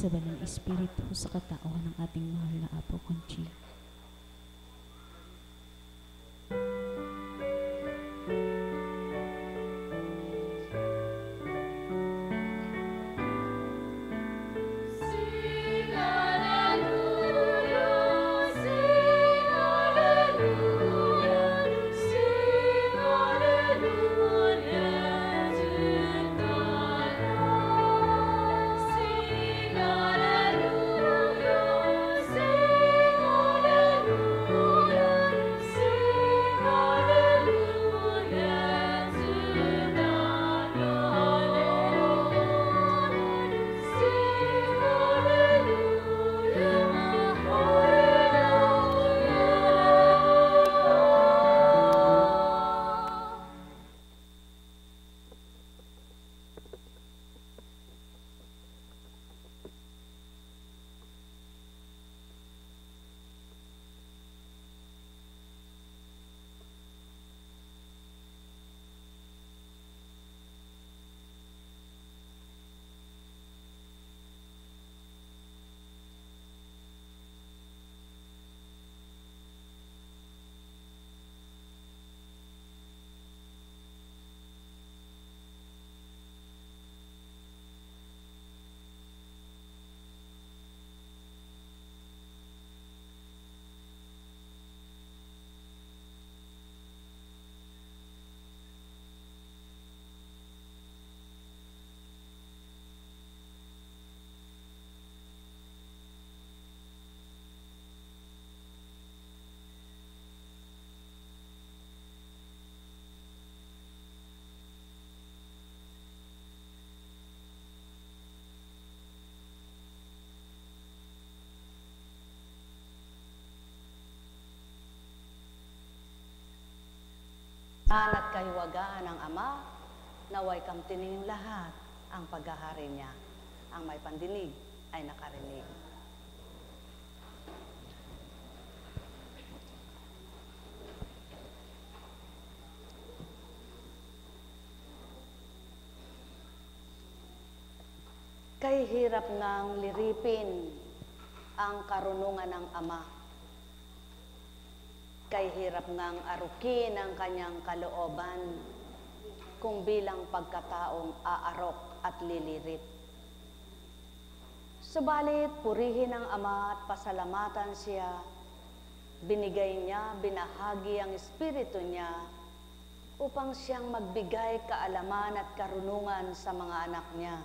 sa Banal na Espiritu sa katauhan ng ating mahal na Apo Conching. At kahiwagaan ng Ama, naway kamtinin yung lahat ang paghahari niya. Ang may pandinig ay nakarinig. Kay hirap ngang liripin ang karunungan ng Ama. Kay hirap ngang arukin ang kanyang kalooban kung bilang pagkataong aarok at lilirit. Subalit, purihin ang Ama at pasalamatan siya. Binigay niya, binahagi ang Espiritu niya upang siyang magbigay kaalaman at karunungan sa mga anak niya.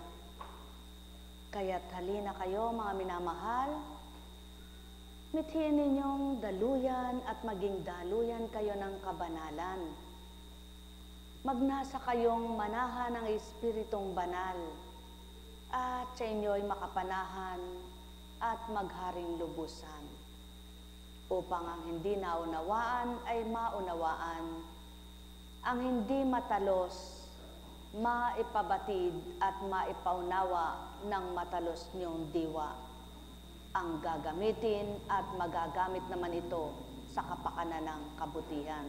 Kaya't halina kayo, mga minamahal, mithiin ninyong daluyan at maging daluyan kayo ng kabanalan. Magnasa kayong manahan ng Espiritong Banal at sa inyo'y makapanahan at magharing lubusan upang ang hindi naunawaan ay maunawaan, ang hindi matalos maipabatid at maipaunawa ng matalos niyong diwa. Ang gagamitin at magagamit naman ito sa kapakanan ng kabutihan.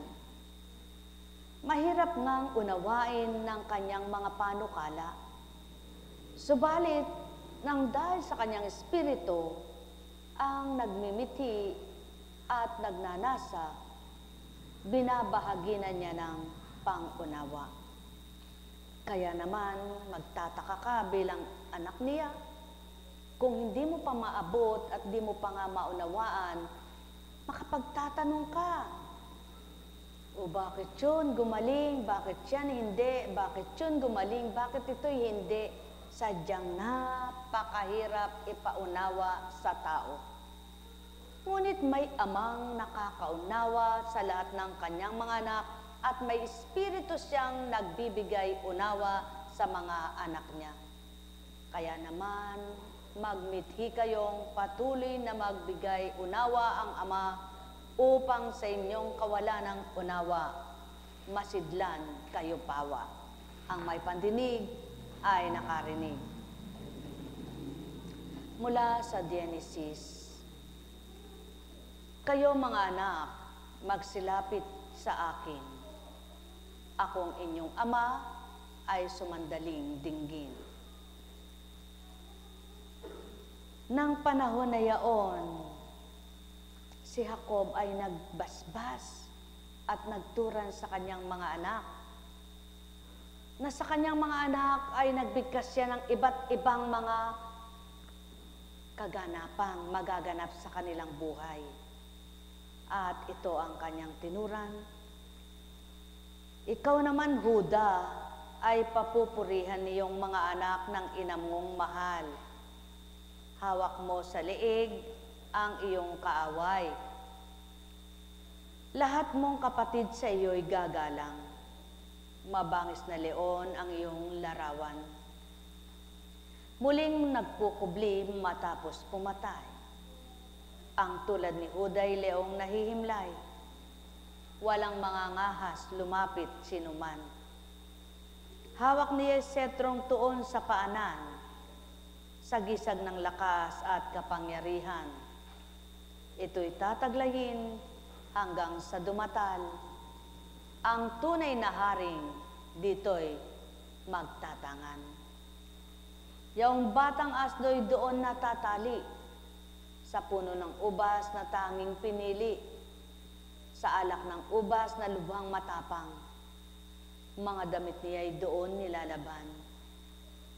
Mahirap ngang unawain ng kanyang mga panukala, subalit nang dahil sa kanyang espiritu ang nagmimithi at nagnanasa, binabahagi na niya ng pangunawa. Kaya naman magtataka ka bilang anak niya, kung hindi mo pa maabot at di mo pa nga maunawaan, makapagtatanong ka. O bakit yun gumaling? Bakit yan hindi? Bakit yun gumaling? Bakit ito'y hindi? Sadyang napakahirap ipaunawa sa tao. Ngunit may amang nakakaunawa sa lahat ng kanyang mga anak at may espiritu siyang nagbibigay unawa sa mga anak niya. Kaya naman, magmithi kayong patuloy na magbigay unawa ang Ama upang sa inyong kawalan ng unawa, masidlan kayo pawa. Ang may pandinig ay nakarinig. Mula sa Genesis, kayo mga anak, magsilapit sa akin. Akong inyong Ama ay sumandaling dinggin. Nang panahon na yaon, si Jacob ay nagbasbas at nagturan sa kanyang mga anak. Na sa kanyang mga anak ay nagbigkas siya ng iba't ibang mga kaganapang magaganap sa kanilang buhay. At ito ang kanyang tinuran. Ikaw naman, Huda, ay papupurihan niyong mga anak ng ina mong mahal. Hawak mo sa leeg ang iyong kaaway. Lahat mong kapatid sa iyo'y gagalang. Mabangis na leon ang iyong larawan. Muling nagkukubli matapos pumatay. Ang tulad ni Huday leong nahihimlay. Walang mga ngahas lumapit sinuman. Hawak niya setrong tuon sa paanan, sa gisag ng lakas at kapangyarihan. Ito'y tataglayin hanggang sa dumatal. Ang tunay na haring dito'y magtatangan. Yaong batang asno'y doon natatali sa puno ng ubas na tanging pinili, sa alak ng ubas na lubhang matapang. Mga damit niya'y doon nilalaban.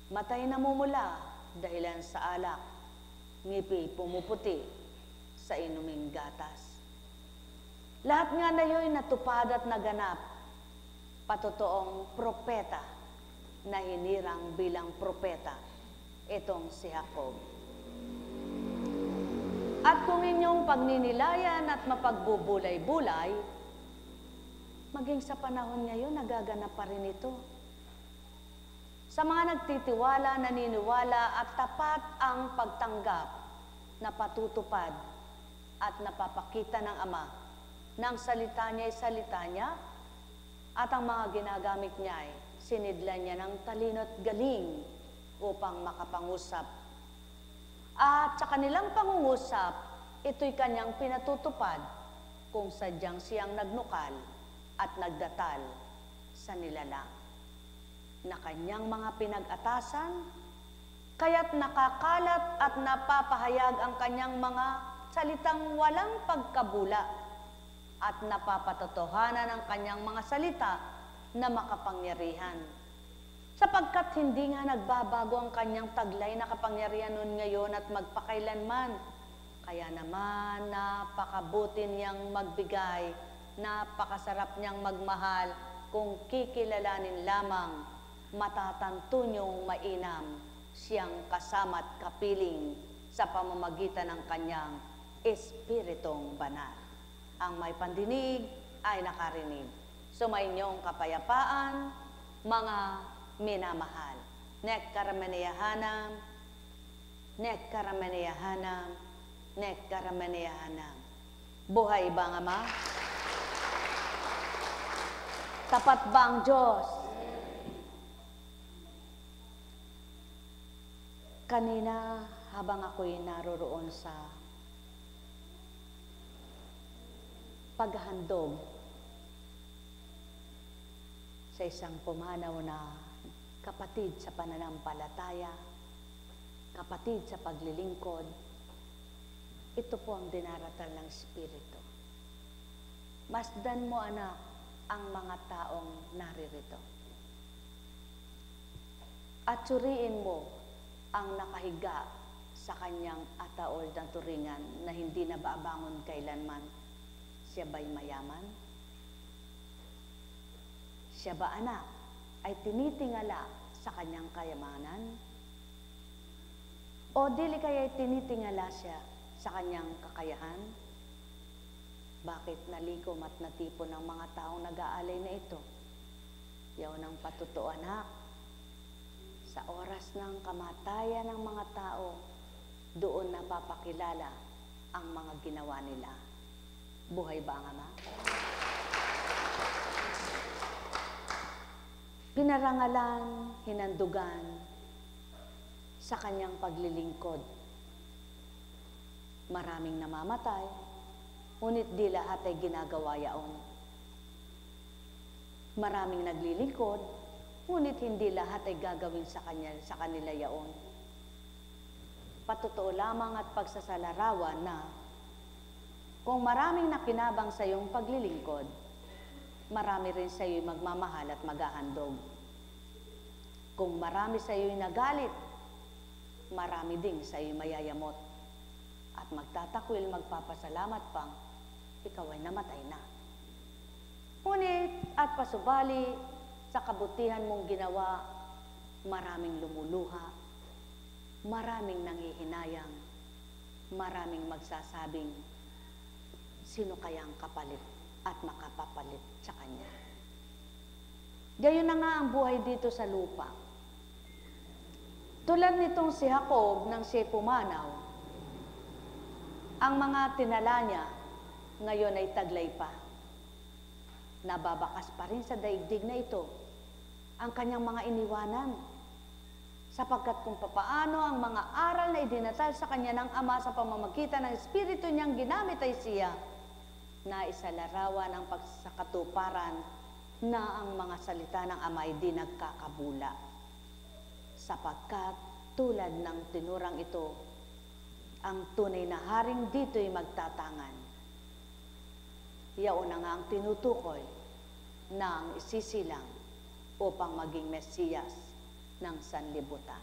Matay namumula dahilan sa alak, ngipi pumuputi sa inuming gatas. Lahat nga na yo'y natupad at naganap, patotoong propeta na hinirang bilang propeta, itong si Jacob. At kung inyong pagninilayan at mapagbubulay-bulay, maging sa panahon ngayon, nagaganap pa rin ito. Sa mga nagtitiwala, naniniwala at tapat ang pagtanggap na patutupad at napapakita ng Ama ng salita niya ay salita niya at ang mga ginagamit niya ay sinidlan niya ng talino at galing upang makapangusap. At sa kanilang pangungusap, ito'y kanyang pinatutupad kung sadyang siyang nagnukal at nagdatal sa nilalang na kanyang mga pinag-atasan, kaya't nakakalat at napapahayag ang kanyang mga salitang walang pagkabula at napapatotohanan ang kanyang mga salita na makapangyarihan. Sapagkat hindi nga nagbabago ang kanyang taglay na kapangyarihan noon ngayon at magpakailanman. Kaya naman napakabuti niyang magbigay, napakasarap niyang magmahal kung kikilalanin lamang. Matatanto niyong mainam siyang kasama't kapiling sa pamamagitan ng kanyang Espiritong Banal. Ang may pandinig ay nakarinig. Sumainyong kapayapaan, mga minamahal. Nek karamaniyahanam, nek karamaniyahanam, nek karamaniyahanam. Buhay ba ang Ama? Tapat ba ang Diyos? Kanina, habang ako'y naroroon sa paghahandog sa isang pumanaw na kapatid sa pananampalataya, kapatid sa paglilingkod, ito po ang dinaratal ng Espiritu. Masdan mo, anak, ang mga taong naririto. At suriin mo ang nakahiga sa kanyang ataol ng turingan na hindi na baabangon kailanman. Siya ba'y mayaman? Siya ba, anak, ay tinitingala sa kanyang kayamanan? O dili kaya'y tinitingala siya sa kanyang kakayahan? Bakit nalikom at natipon ng mga taong nag-aalay na ito? Yaw ng patutuo, anak. Sa oras ng kamatayan ng mga tao, doon napapakilala ang mga ginawa nila. Buhay ba ang Ama? Pinarangalan, hinandugan sa kanyang paglilingkod. Maraming namamatay, ngunit di lahat ay ginagawa yaon. Maraming naglilingkod, ngunit hindi lahat ay gagawin sa kanila yaon. patotoo lamang at pagsasalarawan na kung maraming nakinabang sa iyong paglilingkod, marami rin sa iyo'y magmamahal at maghahandog. Kung marami sa iyo'y nagalit, marami ding sa iyo'y mayayamot. At magtatakwil, magpapasalamat pang ikaw ay namatay na. Ngunit at pasubali sa kabutihan mong ginawa, maraming lumuluha, maraming nanghihinayang, maraming magsasabing, sino kayang kapalit at makapapalit sa Kanya. Gayon na nga ang buhay dito sa lupa. Tulad nitong si Jacob nang siya pumanaw, ang mga tinala niya ngayon ay taglay pa. Nababakas pa rin sa daigdig na ito ang kanyang mga iniwanan, sapagkat kung papaano ang mga aral na idinatal sa kanya ng Ama sa pamamagitan ng Espiritu niyang ginamit ay siya na isalarawan ang pagsakatuparan na ang mga salita ng Ama ay di nagkakabula. Sapagkat tulad ng tinurang ito, ang tunay na haring dito'y magtatangan. Yaon na nga ang tinutukoy na ang isisilang upang maging Mesiyas ng sanlibutan.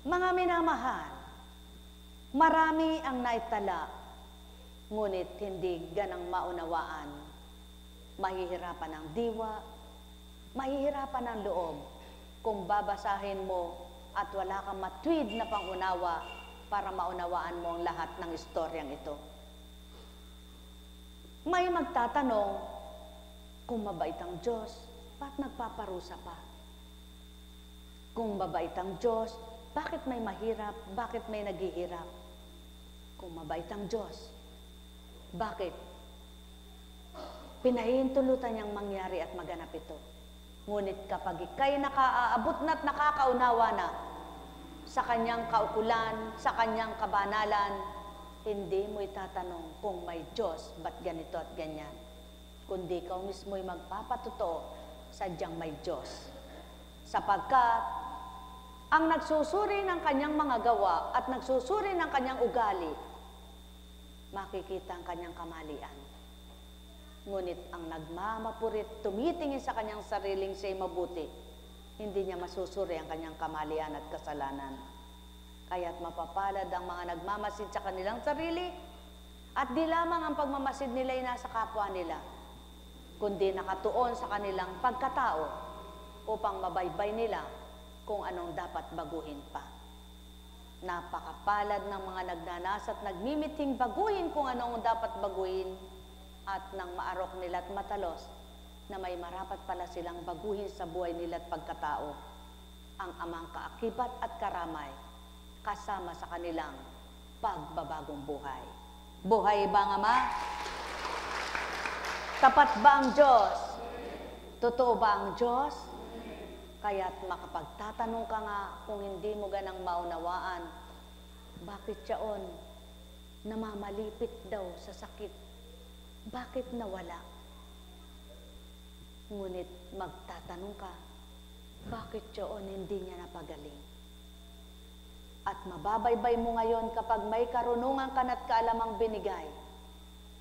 Mga minamahal, marami ang naitala, ngunit hindi ganang maunawaan. Mahihirapan ang diwa, mahihirapan ang loob kung babasahin mo at wala kang matwid na pangunawa para maunawaan mo ang lahat ng istoryang ito. May magtatanong, kung mabait ang Diyos, ba't nagpaparusa pa? Kung mabait ang Diyos, bakit may mahirap? Bakit may naghihirap? Kung mabait ang Diyos, bakit pinahihintulutan niyang mangyari at maganap ito? Ngunit kapag ika'y nakaaabot na't nakakaunawa na sa kanyang kaukulan, sa kanyang kabanalan, hindi mo itatanong kung may Diyos, ba't ganito at ganyan. Kundi ikaw mismo'y magpapatotoo, sadyang may Diyos. Sapagkat ang nagsusuri ng kanyang mga gawa at nagsusuri ng kanyang ugali, makikita ang kanyang kamalian. Ngunit ang nagmamapurit, tumitingin sa kanyang sariling siya'y mabuti, hindi niya masusuri ang kanyang kamalian at kasalanan. Kaya't mapapalad ang mga nagmamasid sa kanilang sarili, at di lamang ang pagmamasid nila ay nasa kapwa nila, kundi nakatuon sa kanilang pagkatao upang mabaybay nila kung anong dapat baguhin pa. Napakapalad ng mga nagnanas at nagmimiting baguhin kung anong dapat baguhin, at nang maarok nila at matalos na may marapat pala silang baguhin sa buhay nila at pagkatao, ang Amang kaakibat at karamay kasama sa kanilang pagbabagong buhay. Buhay ba ang Ama? Tapat ba ang Diyos? Totoo ba ang Diyos? Kaya't makapagtatanong ka nga kung hindi mo ganang maunawaan, bakit yaon namamalipit daw sa sakit? Bakit nawala? Ngunit magtatanong ka, bakit yaon hindi niya napagaling? At mababaybay mo ngayon kapag may karunungan ka na't kaalamang binigay,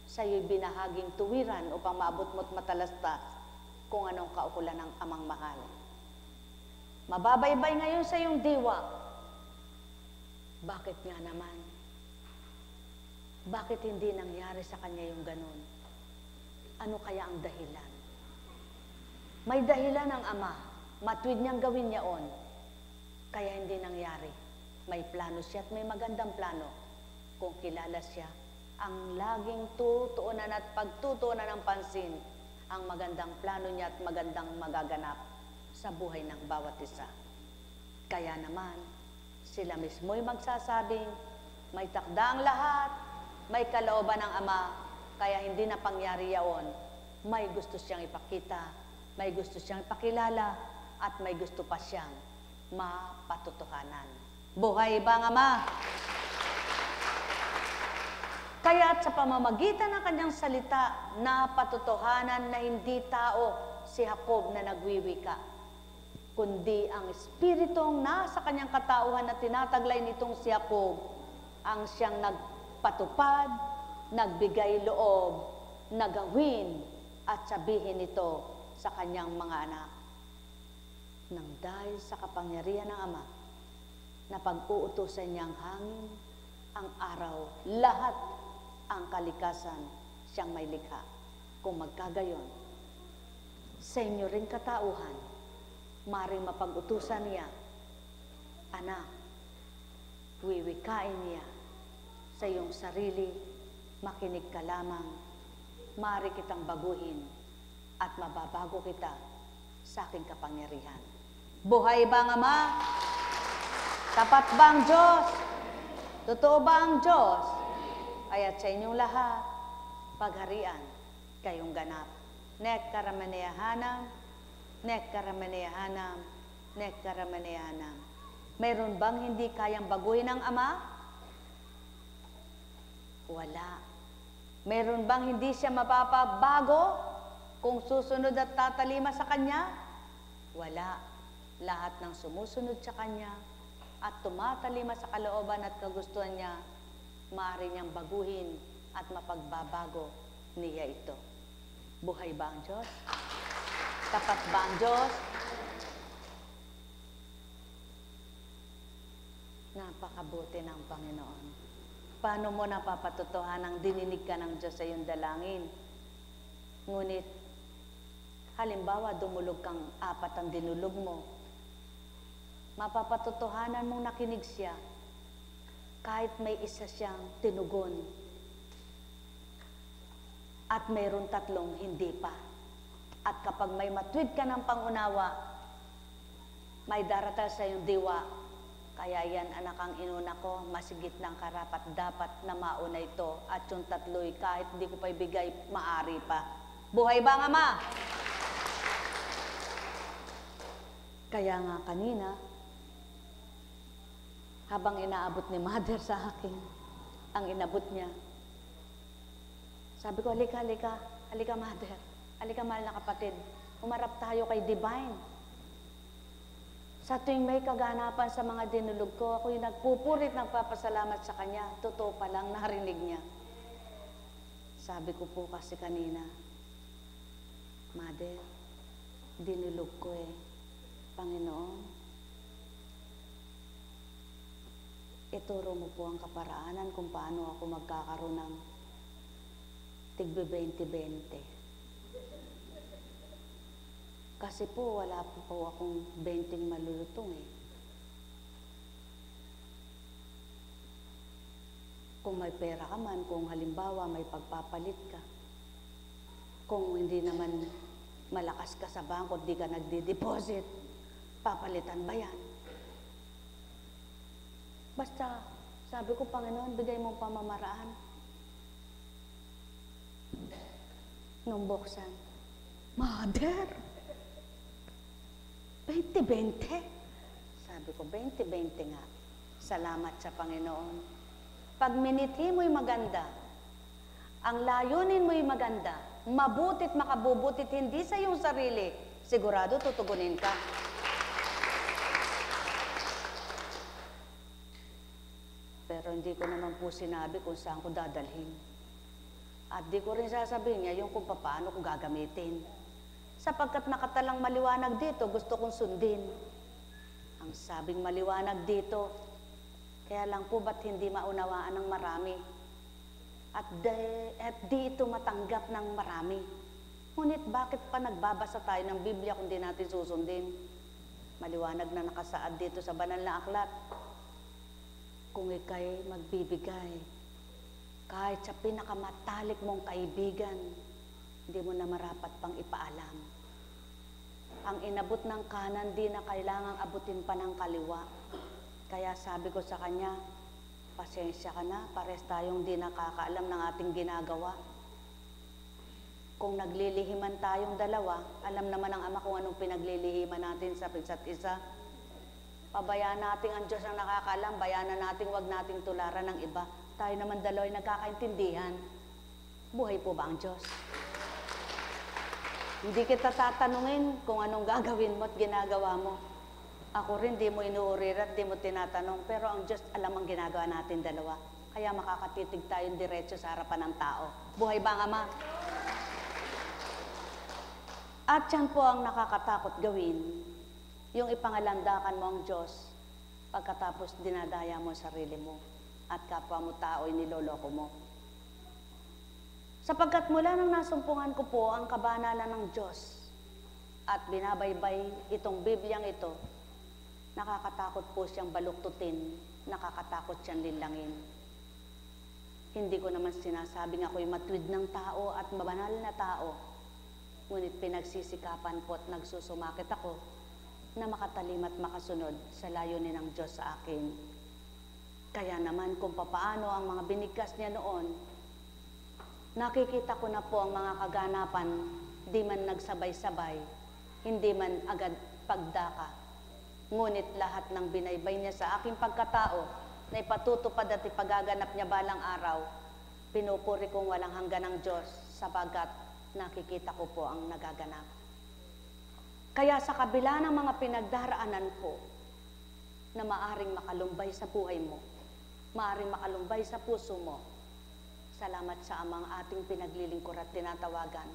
sa iyo'y binahaging tuwiran upang maabot mo't matalastas kung anong kaukulan ng Amang mahal. Mababaybay ngayon sa iyong diwa. Bakit nga naman? Bakit hindi nangyari sa kanya yung ganun? Ano kaya ang dahilan? May dahilan ang Ama. Matwid niyang gawin yaon. Kaya hindi nangyari. May plano siya at may magandang plano. Kung kilala siya, ang laging tutuunan at pagtutuunan ng pansin ang magandang plano niya at magandang magaganap sa buhay ng bawat isa. Kaya naman, sila mismo'y magsasabing, may takda ang lahat, may kalooban ng Ama, kaya hindi na pangyari yaon. May gusto siyang ipakita, may gusto siyang ipakilala, at may gusto pa siyang mapatotohanan. Buhay ba ang Ama? Kaya't sa pamamagitan ng kanyang salita, napatotohanan na hindi tao si Jacob na nagwiwika. kundi ang espiritong nasa kanyang katauhan na tinataglay nitong si Jacob ang siyang nagpatupad, nagbigay loob, nagawin at sabihin ito sa kanyang mga anak. Nang dahil sa kapangyarihan ng Ama, na pag-uutusan niyang hangin, ang araw, lahat ang kalikasan siyang may likha. Kung magkagayon, sa inyo ring katauhan, maring mapag-utusan niya, anak, wiwikain niya sa iyong sarili, makinig ka lamang, mari kitang baguhin at mababago kita sa aking kapangyarihan. Buhay ba ang Ama? Tapat ba ang Diyos? Totoo ba ang Diyos? Kaya't sa inyong lahat, pagharian kayong ganap. Nek karamaneyahanam, nek karamaneyahanam, nek karamaneyahanam. Mayroon bang hindi kayang baguhin ng Ama? Wala. Mayroon bang hindi siya mapapabago kung susunod at tatalima sa Kanya? Wala. Lahat ng sumusunod sa Kanya at tumatalima sa kalooban at kagustuhan niya, maaari niyang baguhin at mapagbabago niya ito. Buhay ba ang Diyos? Tapat ba ang Diyos? Napakabuti ng Panginoon. Paano mo napapatotohanan ang dininig ka ng Diyos sa iyong dalangin? Ngunit, halimbawa, dumulog kang 4 ang dinulog mo. Mapapatotohanan mong nakinig siya kahit may isa siyang tinugon at mayroon 3 hindi pa. At kapag may matwid ka ng pangunawa, may daratal sa iyong diwa. Kaya yan, anak ang inuna ko, masigit ng karapat dapat na mauna ito. At yung 3 kahit hindi ko pa ibigay, maari pa. Buhay ba ang Ama? Kaya nga kanina, habang inaabot ni Mother sa akin, ang inabot niya, sabi ko, halika, halika, halika Mother, halika mahal na kapatid, umarap tayo kay Divine. Sa tuwing may kaganapan sa mga dinulog ko, ako yung nagpupurit, nagpapasalamat sa Kanya. Totoo pa lang, narinig niya. Sabi ko po kasi kanina, Mother, dinulog ko Panginoon, ituro mo po ang kaparaanan kung paano ako magkakaroon ng tigbe 20-20. Kasi po, wala po akong 20 malulutong Kung may pera ka man, kung halimbawa may pagpapalit ka, kung hindi naman malakas ka sa bangko, di ka nagdi-deposit, papalitan ba yan? Basta, sabi ko, Panginoon, bigay mong pamamaraan. Nung buksan, Mother, 20-20. Sabi ko, 20-20 nga. Salamat sa Panginoon. Pag minithi mo'y maganda, ang layunin mo'y maganda, mabutit makabubutit hindi sa iyong sarili, sigurado tutugunin ka. Pero hindi ko naman po sinabi kung saan ko dadalhin. At di ko rin sasabihin niya yung kung paano ko gagamitin. Sapagkat nakatalang maliwanag dito, gusto kong sundin. Ang sabing maliwanag dito, kaya lang po ba't hindi maunawaan ng marami? At di ito matanggap ng marami. Ngunit bakit pa nagbabasa tayo ng Biblia kung di natin susundin? Maliwanag na nakasaad dito sa banal na aklat. Kung ika'y magbibigay, kahit sa pinakamatalik mong kaibigan, hindi mo na marapat pang ipaalam. Ang inabot ng kanan, di na kailangang abutin pa ng kaliwa. Kaya sabi ko sa kanya, pasensya ka na, pares tayong di nakakaalam ng ating ginagawa. Kung naglilihiman tayong dalawa, alam naman ng Ama kung anong pinaglilihiman natin sa isa't isa. Pabayaan natin ang Diyos ang nakakaalam, bayanan natin, wag nating tularan ng iba. Tayo naman dalawa ay nagkakaintindihan. Buhay po ba ang Diyos? Hindi kita tatanungin kung anong gagawin mo at ginagawa mo. Ako rin, di mo inuurir at di mo tinatanong. Pero ang Diyos alam ang ginagawa natin dalawa. Kaya makakatitig tayong diretso sa harapan ng tao. Buhay ba ang Ama? At yan po ang nakakatakot gawin. Yung ipangalandakan mo ang Diyos, pagkatapos dinadaya mo sarili mo at kapwa mo tao niloloko mo. Sapagkat mula nang nasumpungan ko po ang kabanalan ng Diyos at binabaybay itong Bibliang ito, nakakatakot po siyang baluktutin, nakakatakot siyang linlangin. Hindi ko naman sinasabing ako'y matwid ng tao at mabanal na tao, ngunit pinagsisikapan po at nagsusumakit ako na makatalim at makasunod sa layunin ng Diyos sa akin. Kaya naman kung papaano ang mga binigkas niya noon, nakikita ko na po ang mga kaganapan, di man nagsabay-sabay, hindi man agad pagdaka. Ngunit lahat ng binaybay niya sa aking pagkatao na ipatutupad at ipagaganap niya balang araw, pinupuri kong walang hanggan ng Diyos sapagkat nakikita ko po ang nagaganap. Kaya sa kabila ng mga pinagdaraanan ko na maaring makalumbay sa buhay mo, maaring makalumbay sa puso mo, salamat sa Amang ating pinaglilingkod at tinatawagan.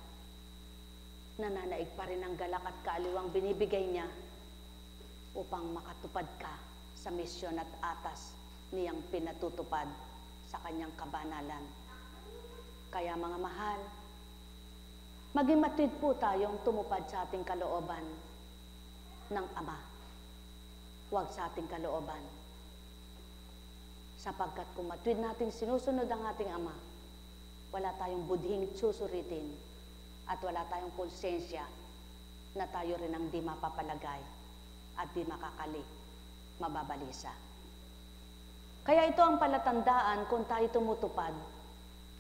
Nananaig pa rin ang galak at kaaliwang binibigay niya upang makatupad ka sa misyon at atas niyang pinatutupad sa kanyang kabanalan. Kaya mga mahal, maging matwid po tayong tumupad sa ating kalooban ng Ama. Huwag sa ating kalooban. Sapagkat kung matwid natin sinusunod ang ating Ama, wala tayong budhing susuritin at wala tayong konsensya na tayo rin ang di mapapalagay at di makakali, mababalisa. Kaya ito ang palatandaan kung tayo tumutupad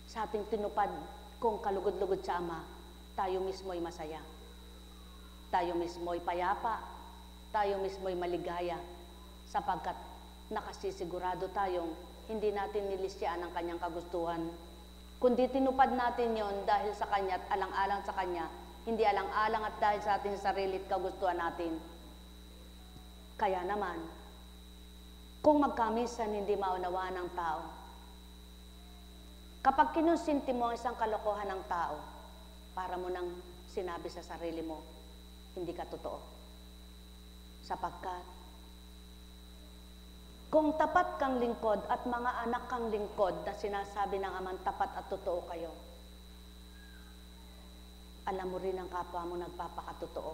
sa ating tinupad kung kalugod-lugod sa Ama, tayo mismo'y masaya. Tayo mismo'y payapa. Tayo mismo'y maligaya. Sapagkat nakasisigurado tayong hindi natin nilisyaan ang kanyang kagustuhan. Kundi tinupad natin yon dahil sa kanya at alang-alang sa kanya, hindi alang-alang at dahil sa ating sarili at kagustuhan natin. Kaya naman, kung magkamisan hindi maunawaan ng tao, kapag kinusinti mo ang isang kalokohan ng tao, para mo nang sinabi sa sarili mo, hindi ka totoo. Sapagkat, kung tapat kang lingkod at mga anak kang lingkod na sinasabi ng Amang tapat at totoo kayo, alam mo rin ang kapwa mo nagpapakatotoo.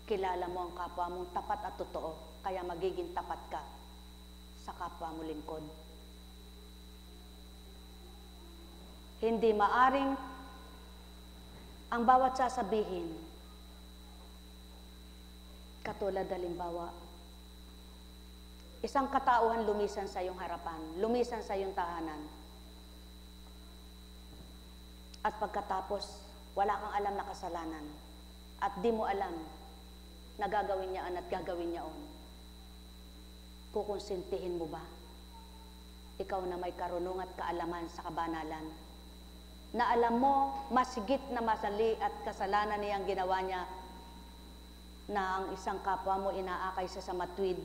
Kilala mo ang kapwa mong tapat at totoo, kaya magiging tapat ka sa kapwa mo lingkod. Hindi maaring ang bawat sasabihin, katulad halimbawa, isang katauhan lumisan sa iyong harapan, lumisan sa iyong tahanan. At pagkatapos, wala kang alam na kasalanan. At di mo alam na gagawin niya at gagawin niya on. Kukonsintihin mo ba? Ikaw na may karunong at kaalaman sa kabanalan, na alam mo masigit na masali at kasalanan niyang ginawa niya, na ang isang kapwa mo inaakay sa matwid,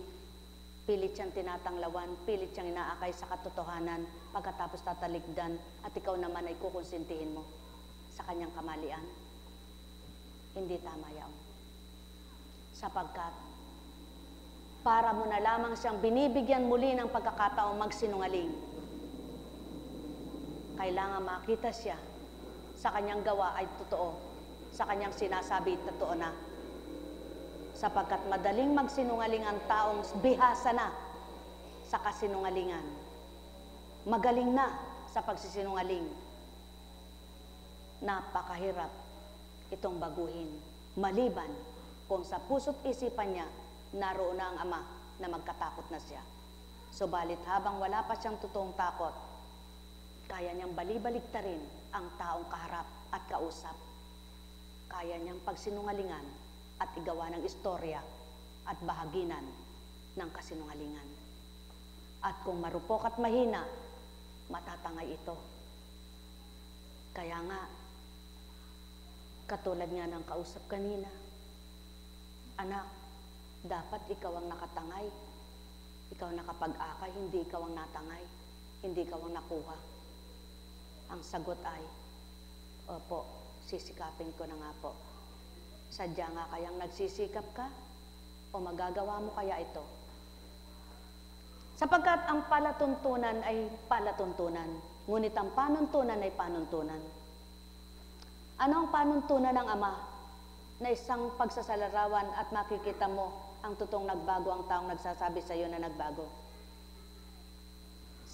pilit siyang tinatanglawan, pilit siyang inaakay sa katotohanan, pagkatapos tatalikdan, at ikaw naman ay kukonsintihin mo sa kanyang kamalian. Hindi tama yaon. Sapagkat, para mo na lamang siyang binibigyan muli ng pagkakataong magsinungaling, kailangan makita siya sa kanyang gawa ay totoo, sa kanyang sinasabi totoo na. Sapagkat madaling magsinungaling ang taong bihasa na sa kasinungalingan. Magaling na sa pagsisinungaling. Napakahirap itong baguhin, maliban kung sa puso't isipan niya naroon na ang Ama na magkatakot na siya. Subalit habang wala pa siyang totoong takot, kaya niyang balibaligtarin ang taong kaharap at kausap. Kaya niyang pagsinungalingan at igawa ng istorya at bahaginan ng kasinungalingan. At kung marupok at mahina, matatangay ito. Kaya nga, Katulad nga ng kausap kanina, anak, dapat ikaw ang nakatangay. Ikaw nakapag-akay, hindi ikaw ang natangay. Hindi ikaw ang nakuha. Ang sagot ay, opo, sisikapin ko na nga po. Sadya nga kayang nagsisikap ka? O magagawa mo kaya ito? Sapagkat ang palatuntunan ay palatuntunan, ngunit ang panuntunan ay panuntunan. Ano ang panuntunan ng Ama? Na isang pagsasalarawan at makikita mo ang totoong nagbago, ang taong nagsasabi sa iyo na nagbago.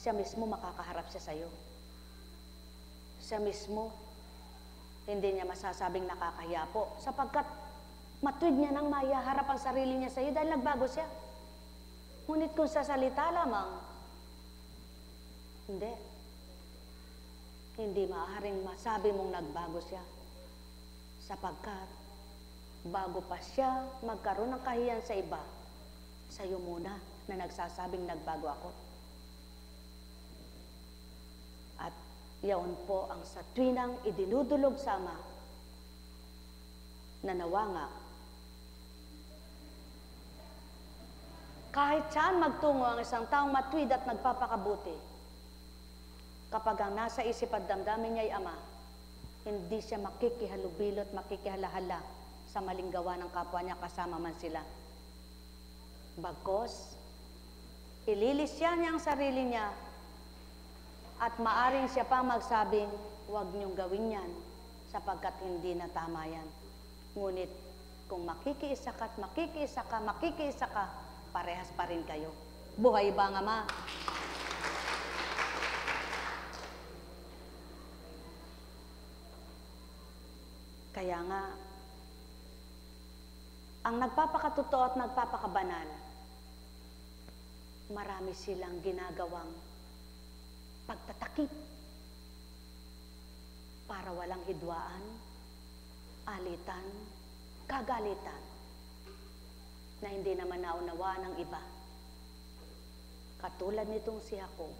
Siya mismo makakaharap siya sa iyo. Siya mismo, hindi niya masasabing nakakahiya po, sapagkat matuwid niya nang mayaharap ang sarili niya sa iyo dahil nagbago siya. Ngunit kung sa salita lamang, hindi maaaring masabi mong nagbago siya, sapagkat bago pa siya magkaroon ng kahiyan sa iba, sa iyo muna na nagsasabing nagbago ako. At yaon po ang sa tuwinang idinudulog sa Ama, na nawa nga, kahit saan magtungo ang isang taong matuwid at nagpapakabuti, kapag ang nasa isip at damdamin niya ay Ama, hindi siya makikihalubilo at makikihalahala sa maling gawa ng kapwa niya kasama man sila. Bagkus, ililisya niya ang sarili niya at maaring siya pang magsabing, huwag niyong gawin yan sapagkat hindi na tama yan. Ngunit kung makikiisa ka at makikiisa ka, parehas pa rin kayo. Buhay ba ang Ama? Kaya nga, ang nagpapakatotoo at nagpapakabanal, marami silang ginagawang pagtatakip para walang hidwaan, alitan, kagalitan, na hindi naman naunawaan ng iba. Katulad nitong si Jacob,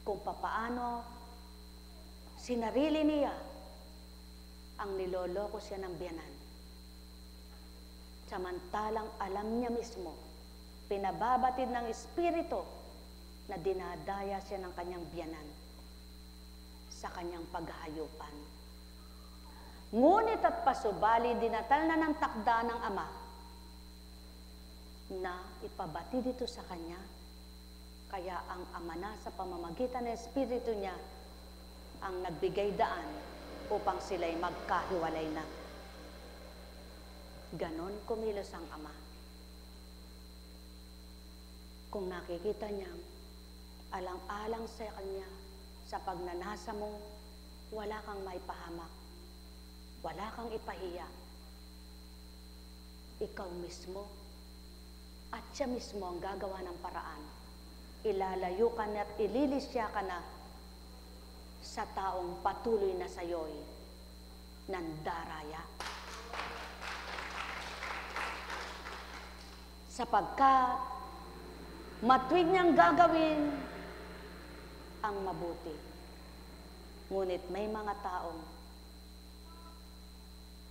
kung papaano sinarili niya ang niloloko siya ng biyanan. Samantalang alam niya mismo, pinababatid ng Espiritu na dinadaya siya ng kanyang biyanan sa kanyang paghahayupan. Ngunit at pasubali, dinatal na ng takda ng Ama na ipabatid ito sa kanya. Kaya ang Ama na sa pamamagitan ng Espiritu niya ang nagbigay daan upang sila'y magkahiwalay na. Ganon kumilos ang Ama. Kung nakikita niyang alang-alang sa kanya sa pagnanasa mo, wala kang maipahamak, wala kang ipahiya, ikaw mismo at siya mismo ang gagawa ng paraan. Ilalayo ka na at ililisya ka na sa taong patuloy na sayo'y nandaraya. Sapagkat matuwid niyang gagawin ang mabuti. Ngunit may mga taong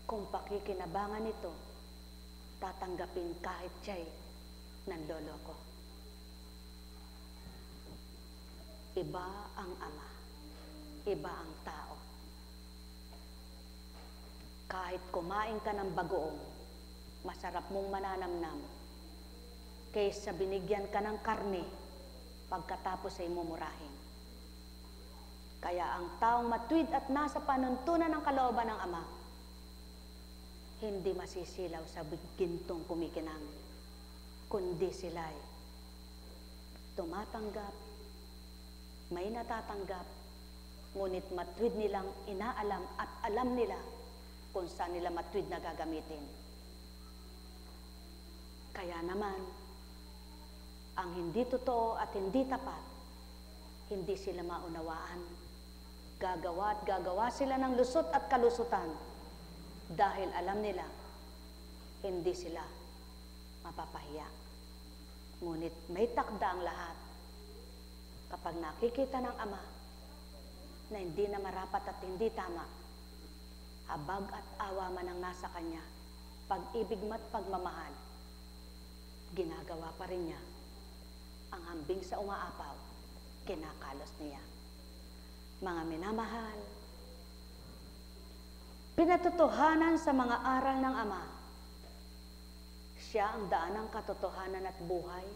kung pakikinabangan ito, tatanggapin kahit siya'y nanloloko. Iba ang Ama, iba ang tao. Kahit kumain ka ng bagoong, masarap mong mananamnam, kaysa binigyan ka ng karne, pagkatapos ay mumurahin. Kaya ang taong matuwid at nasa panuntunan ng kalooban ng Ama, hindi masisilaw sa gintong kumikinang, kundi sila'y tumatanggap, may natatanggap, ngunit matuwid nilang inaalam at alam nila kung saan nila matuwid na gagamitin. Kaya naman, ang hindi totoo at hindi tapat, hindi sila maunawaan. Gagawa at gagawa sila ng lusot at kalusutan dahil alam nila, hindi sila mapapahiya. Ngunit may takda ang lahat. Kapag nakikita ng Ama na hindi na marapat at hindi tama, Habag at awa man ang nasa kanya, pag-ibig mat pagmamahal, ginagawa pa rin niya. Ang hambing sa umaapaw, kinakalos niya. Mga minamahal, pinatotohanan sa mga aral ng Ama, siya ang daan ng katotohanan at buhay,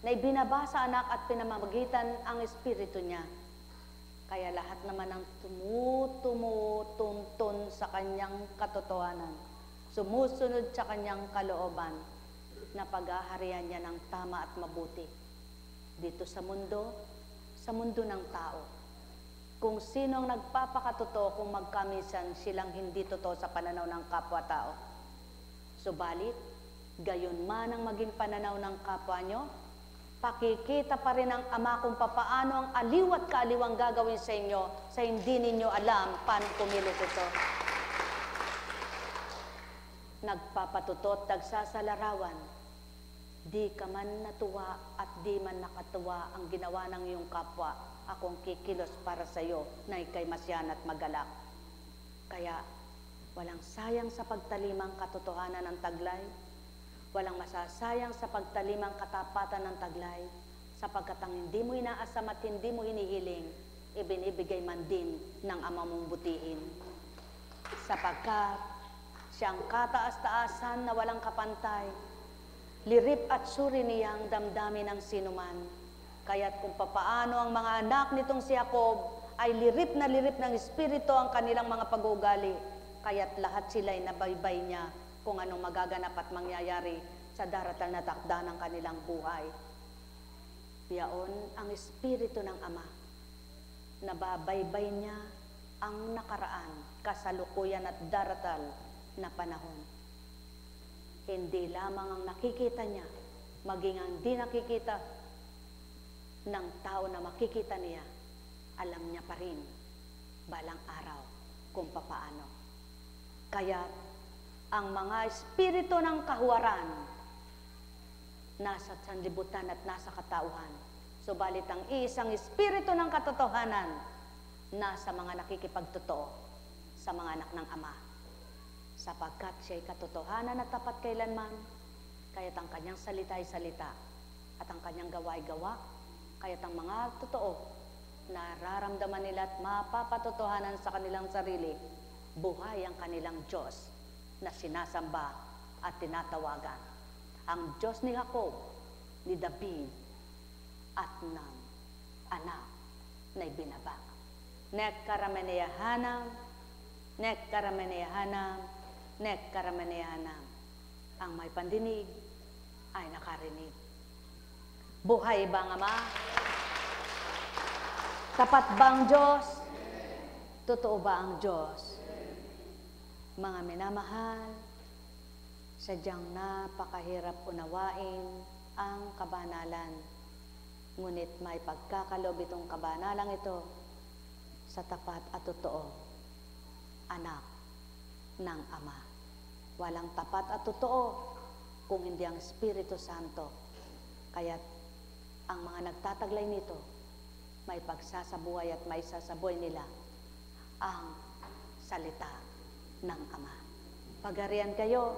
na ibinaba sa anak at pinamamagitan ang Espiritu niya. Kaya lahat naman ang tumutuntun sa kanyang katotohanan, sumusunod sa kanyang kalooban, na pag-aharian niya ng tama at mabuti dito sa mundo ng tao. Kung sino ang nagpapakatotoo kung magkamisan silang hindi totoo sa pananaw ng kapwa-tao. Subalit, gayon man ang maging pananaw ng kapwa nyo, pakikita pa rin ng Ama kung papaano ang aliw at kaaliwang gagawin sa inyo sa hindi ninyo alam paano kumilos ito. Nagpapatutot, nagsasalarawan, di ka man natuwa at di man nakatuwa ang ginawa ng iyong kapwa, akong kikilos para sa iyo na ikay masyan at magalak. Kaya, walang sayang sa pagtalimang katotohanan ng taglay, walang masasayang sa pagtalimang katapatan ng taglay, sapagkat ang hindi mo inaasam at hindi mo hinihiling, ibinibigay man din ng Ama mong butihin. Sapagkat siyang kataas-taasan na walang kapantay, lirip at suri niyang damdamin ng sinuman. Kaya't kung papaano ang mga anak nitong si Jacob ay lirip ng Espiritu ang kanilang mga pag-uugali, kaya't lahat sila'y nabaybay niya kung anong magaganap at mangyayari sa daratal na takda ng kanilang buhay. Yaon ang Espiritu ng Ama. Nababaybay niya ang nakaraan, kasalukuyan at daratal na panahon. Hindi lamang ang nakikita niya, maging ang di nakikita ng tao na makikita niya, alam niya pa rin balang araw kung papaano. Kaya ang mga espiritu ng kahuwaran nasa sanlibutan at nasa katauhan, subalit ang isang espiritu ng katotohanan nasa mga nakikipagtotoo sa mga anak ng Ama, sapagkat siya'y katotohanan at tapat kailanman, kaya't ang kanyang salita ay salita at ang kanyang gawa ay gawa, kaya't ang mga totoo nararamdaman nila at mapapatotohanan sa kanilang sarili, buhay ang kanilang Diyos na sinasamba at tinatawagan. Ang Diyos ni Jacob, ni David, at ng anak na ibinaba. Nekkarameneyahanam, nekkarameneyahanam, nekkarameneyahanam. Ang may pandinig ay nakarinig. Buhay ba ang Ama? Tapat ba ang Diyos? Totoo ba ang Diyos? Mga minamahal, sadyang napakahirap unawain ang kabanalan. Ngunit may pagkakaloob itong kabanalang ito sa tapat at totoo, anak ng Ama. Walang tapat at totoo kung hindi ang Espiritu Santo. Kaya't ang mga nagtataglay nito, may pagsasabuhay at may sasabuhay nila ang salita ng Ama. Pagharian kayo,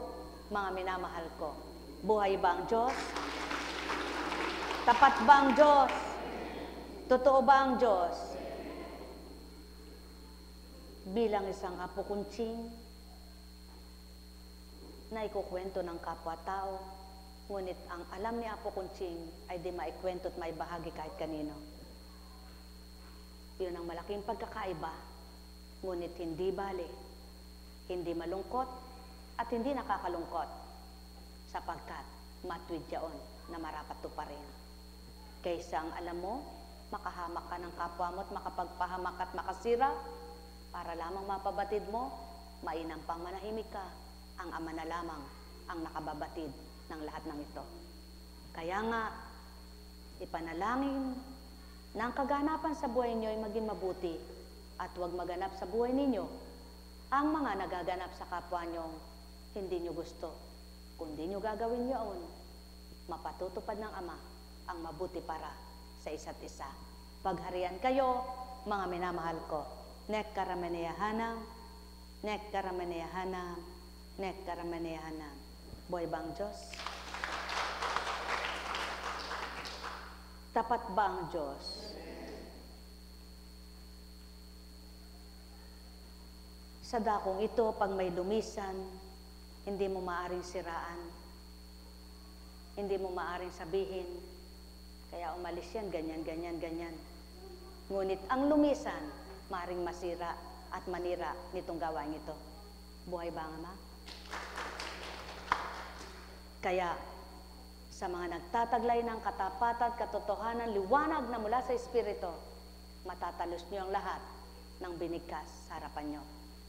mga minamahal ko. Buhay ba ang Diyos? Tapat ba ang Diyos? Totoo ba ang Diyos? Bilang isang apo kuntsing na ikukwento ng kapwa-tao, ngunit ang alam ni Apo Kuntsing ay di maikwento at maibahagi kahit kanino. Yun ang malaking pagkakaiba, ngunit hindi bali, hindi malungkot at hindi nakakalungkot, sapagkat matwid yaon na marapat tuparin. Kaysa ang alam mo, makahamak ka ng kapwa mo at makapagpahamak at makasira, para lamang mapabatid mo, mainam pang manahimik ka, ang Ama na lamang ang nakababatid ng lahat ng ito. Kaya nga, ipanalangin na ang kaganapan sa buhay niyo ay maging mabuti at huwag maganap sa buhay ninyo ang mga nagaganap sa kapwa niyong hindi niyo gusto. Kung di niyo gagawin yun, mapatutupad ng Ama ang mabuti para sa isa't isa. Pagharian kayo, mga minamahal ko. Nekkarameneyahanam, Nek karamaneyahanam, nek karamaneyahanam. Buhay ba ang Diyos? Tapat ba ang Diyos? Sa dakong ito, pag may lumisan, hindi mo maaring siraan. Hindi mo maaring sabihin, kaya umalis yan, ganyan, ganyan, ganyan. Ngunit ang lumisan, maaring masira at manira nitong gawain ito. Buhay ba ang Ama? Kaya, sa mga nagtataglay ng katapatan, katotohanan, liwanag na mula sa Espiritu, matatalos niyo ang lahat ng binigkas sa harapan niyo.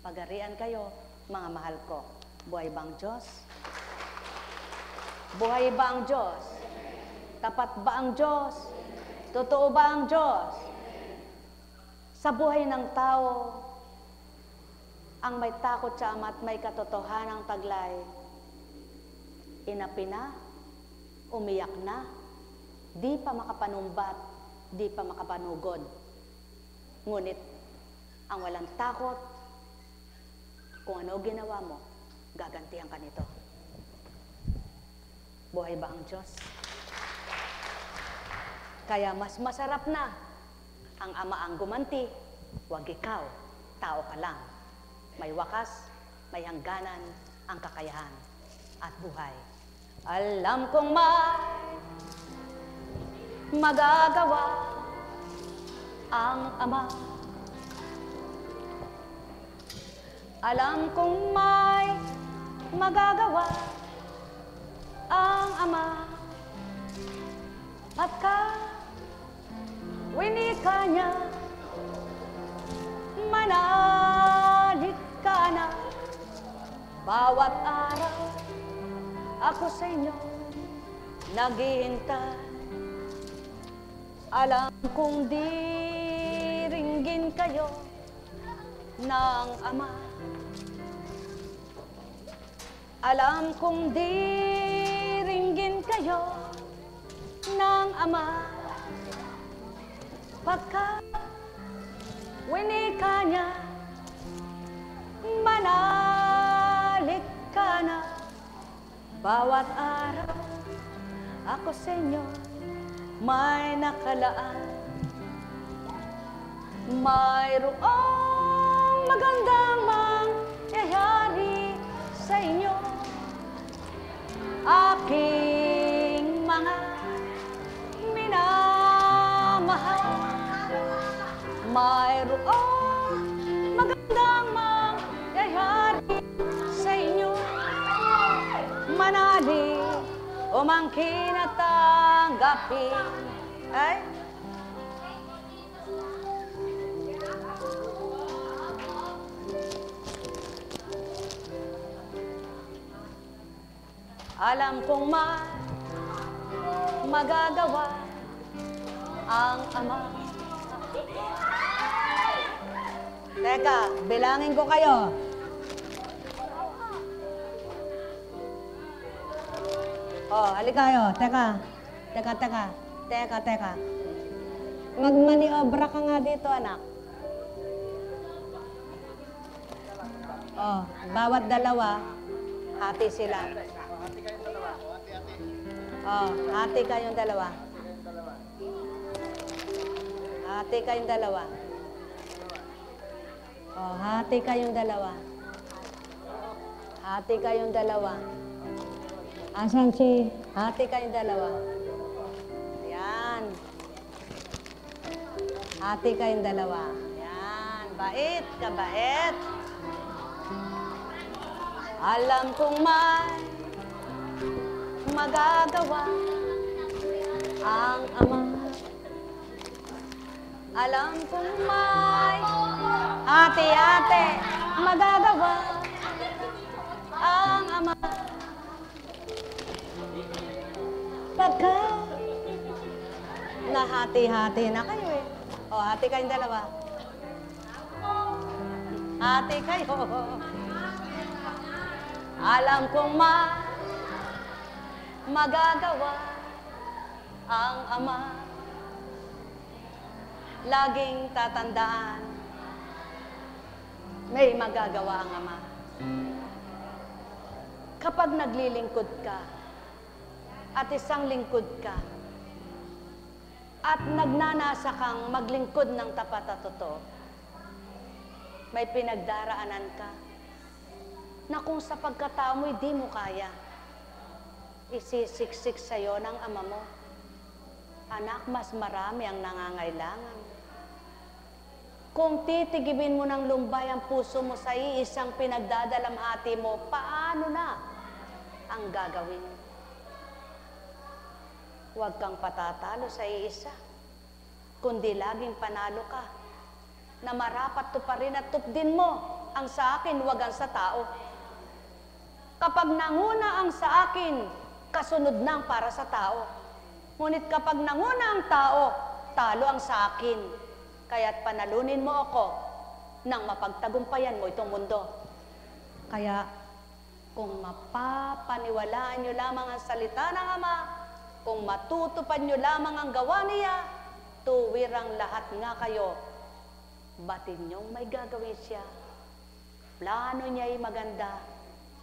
Pagarian kayo, mga mahal ko. Buhay ba ang Diyos? Buhay ba ang Diyos? Tapat ba ang Diyos? Totoo ba ang Diyos? Sa buhay ng tao, ang may takot sa Ama at may katotohanang taglay, inapi na, umiyak na, di pa makapanumbat, di pa makapanugod. Ngunit, ang walang takot, kung ano ginawa mo, gagantihan ka nito. Buhay ba ang Diyos? Kaya mas masarap na ang Ama ang gumanti, wag ikaw, tao ka lang. May wakas, may hangganan, ang kakayahan at buhay. Alam kong may magagawa ang Ama. Alam kong may magagawa ang Ama. Pagka winika niya, manalig ka na. Bawat araw ako sa inyo naghihintay. Alam kong diringgin kayo ng Ama. Alam kong diringgin kayo ng Ama. Pagka winika niya, manalig ka na. Bawat araw ako sa inyo may nakalaan. Mayroong magandang mangyayari sa inyo. Aking mga minamahal, mayroong magandang mangyayari sa inyo. Manali, umangkin at tanggapin. Ay? Alam kong magagawa ang Ama. Teka, bilangin ko kayo. Oh, halika kayo. Teka. Magmaniobra ka nga dito, anak. Oh, bawat dalawa, hati sila. Oh, hati kayong dalawa. Hati kayong dalawa. Oh, hati kayong dalawa. Hati kayong dalawa. Asan si? Hati kayong dalawa. Ayan. Hati kayong dalawa. Ayan. Bait ka, bait. Alam kong may magagawa ang Ama. Alam kong may ate-ate magagawa ang Ama. Pagka nahati-hati na kayo eh. O, hati kayong dalawa. Hati kayo. Alam kong magagawa ang Ama. Laging tatandaan, may magagawa ang Ama. Kapag naglilingkod ka, at isang lingkod ka, at nagnanasa kang maglingkod ng tapat at totoo, may pinagdaraanan ka, na kung sa pagkatao mo'y di mo kaya, isisiksik sa'yo ng Ama mo, anak, mas marami ang nangangailangan. Kung titigibin mo ng lumbay ang puso mo sa iisang pinagdadalamhati mo, paano na ang gagawin? Huwag kang patatalo sa iisa, kundi laging panalo ka, na marapat tuparin at tupdin mo ang sa akin, huwag ang sa tao. Kapag nanguna ang sa akin, kasunod nang para sa tao. Ngunit kapag nanguna ang tao, talo ang sa akin. Kaya't panalunin mo ako nang mapagtagumpayan mo itong mundo. Kaya, kung mapapaniwalaan nyo lamang ang salita ng Ama, kung matutupad nyo lamang ang gawa niya, tuwirang lahat nga kayo, batin nyong may gagawin siya. Plano niya'y maganda,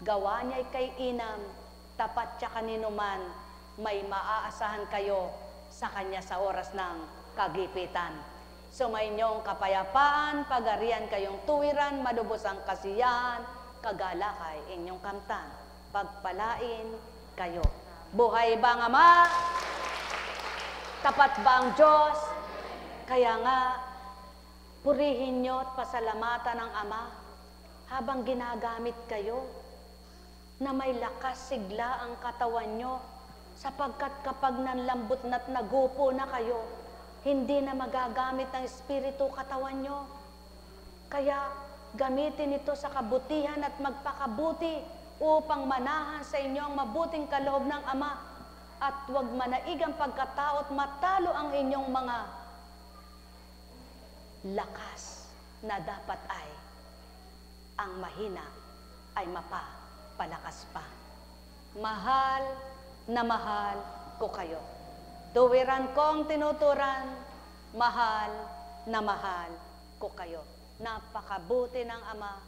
gawa niya'y kay inam, tapat siya kanino man, may maaasahan kayo sa kanya sa oras ng kagipitan. Sumayinyong kapayapaan, pagarian kayong tuwiran, malubos ang kasiyahan, kagalakay inyong kamtan, pagpalain kayo. Buhay ba ang Ama? Tapat ba ang Diyos? Kaya nga, purihin nyo at pasalamatan ng Ama habang ginagamit kayo, na may lakas sigla ang katawan nyo, sapagkat kapag nanlambot na't nagupo na kayo, hindi na magagamit ng Espiritu katawan nyo. Kaya gamitin ito sa kabutihan at magpakabuti upang manahan sa inyo ang mabuting kaloob ng Ama, at huwag manaig ang pagkatao at matalo ang inyong mga lakas na dapat ay ang mahina ay mapapalakas pa. Mahal na mahal ko kayo. Tuwiran kong tinuturan, mahal na mahal ko kayo. Napakabuti ng Ama,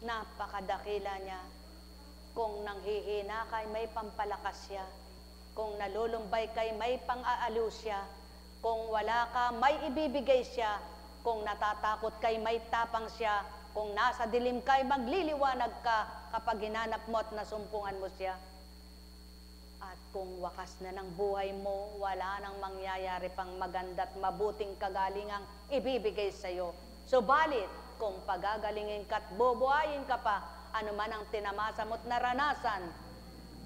napakadakila niya. Kung nanghihina kay may pampalakas siya, kung nalulumbay kay may pang-aaliw siya, kung wala ka may ibibigay siya, kung natatakot kay may tapang siya, kung nasa dilim kay magliliwanag ka kapag hinanap mo at nasumpungan mo siya. At kung wakas na ng buhay mo, wala nang mangyayari pang maganda at mabuting kagalingang ibibigay sa iyo. Subalit, kung pagagalingin ka at bubuhayin ka pa, anuman ang tinamasa mo't naranasan,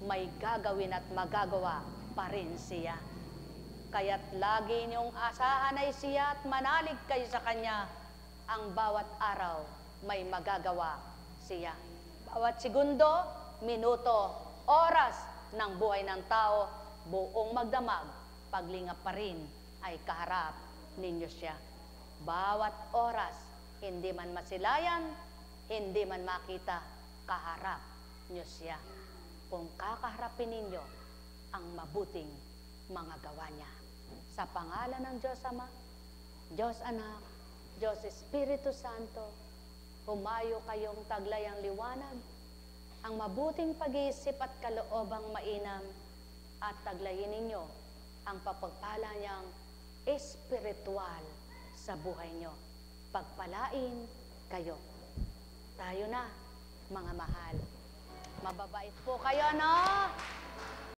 may gagawin at magagawa pa rin siya. Kaya't lagi niyong asahan ay siya at manalig kayo sa kanya. Ang bawat araw may magagawa siya. Bawat segundo, minuto, oras ng buhay ng tao, buong magdamag, paglingap pa rin ay kaharap ninyo siya. Bawat oras, hindi man masilayan, hindi man makita, kaharap nyo siya. Kung kakaharapin ninyo ang mabuting mga gawa niya. Sa pangalan ng Diyos Ama, Diyos Anak, Diyos Espiritu Santo, humayo kayong taglay ang liwanag, ang mabuting pag-iisip at kaloobang mainam, at taglayin ninyo ang papagpala niyang espiritual sa buhay nyo. Pagpalain kayo. Tayo na, mga mahal. Mababait po kayo, no?